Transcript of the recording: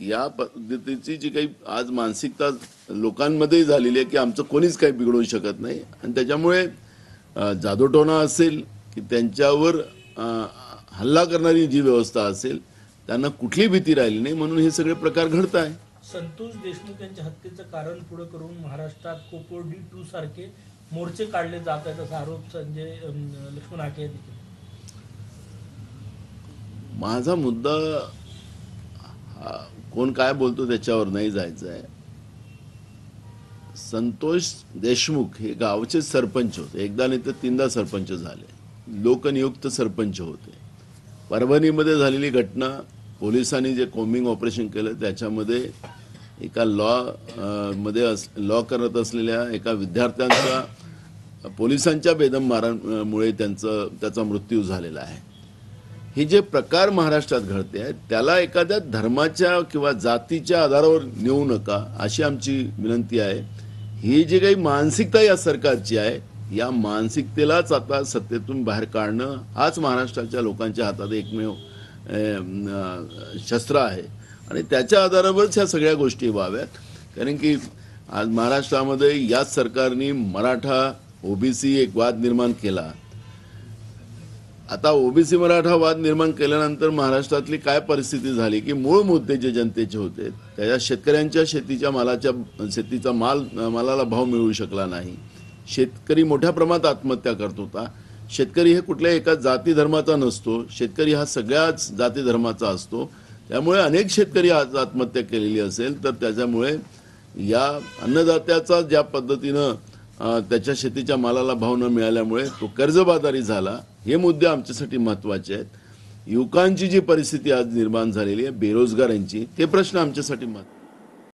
या पद्धतीची जी काही आज मानसिकता लोकांमध्ये झालेली आहे की आमचं कोणीच काही बिघडवू शकत नाही आणि त्याच्यामुळे जादूटोणा असेल की त्यांच्यावर हल्ला करणारी जी व्यवस्था असेल त्यांना कुठली भीती राहिली नाही म्हणून हे सगळे प्रकार घडत आहे। संतोष देशमुख यांच्या हत्येचं कारण पुढे करून महाराष्ट्रात कोपोडी 2 सारखे मोर्चे काढले जात आहेत असा आरोप संजय लक्ष्मण हाके यांनी केला। माझा मुद्दा कोण काय बोलतो त्याच्यावर नाही जायचं आहे। संतोष देशमुख हे गावचे सरपंच होते, एकदा नाही तर तीनदा सरपंच झाले, लोकनियुक्त सरपंच होते। परभणीमध्ये झालेली घटना पोलिसांनी जे कॉम्बिंग ऑपरेशन केलं त्याच्यामध्ये एका लॉ करत असलेल्या एका विद्यार्थ्यांचा पोलिसांच्या बेदम मारामुळे त्याचा मृत्यू झालेला आहे। हे जे प्रकार महाराष्ट्रात घडते आहेत त्याला एखाद्या धर्माच्या किंवा जातीच्या आधारावर नेऊ नका अशी आमची विनंती आहे। ही जी काही मानसिकता या सरकारची आहे या मानसिकतेलाच आता सत्तेतून बाहेर काढणं हाच महाराष्ट्राच्या लोकांच्या हातात एकमेव शस्त्र आहे आणि त्याच्या आधारावरच ह्या सगळ्या गोष्टी व्हाव्यात। कारण की आज महाराष्ट्रामध्ये याच सरकारने मराठा ओबीसी एक वाद निर्माण केला। आता ओबीसी मराठा वाद निर्माण केल्यानंतर महाराष्ट्रातली काय परिस्थिती झाली की मूळ मुद्दे जे जनतेचे होते त्याच्या शेतकऱ्यांच्या शेतीचा मालाला भाव मिळू शकला नाही। शेतकरी मोठ्या प्रमाणात आत्महत्या करत होता। शेतकरी हे कुठल्याही एका जाती धर्माचा नसतो, शेतकरी हा सगळ्याच जाती धर्माचा असतो। त्यामुळे अनेक शेतकरी आज आत्महत्या केलेली असेल तर त्याच्यामुळे या अन्नदात्याचा ज्या पद्धतीनं त्याच्या शेतीच्या मालाला भाव न मिळाल्यामुळे तो कर्जबाजारी झाला। हे मुद्दे आमच्यासाठी महत्त्वाचे आहेत। युवकांची जी परिस्थिती आज निर्माण झालेली आहे बेरोजगारांची ते प्रश्न आमच्यासाठी महत्त्वाचे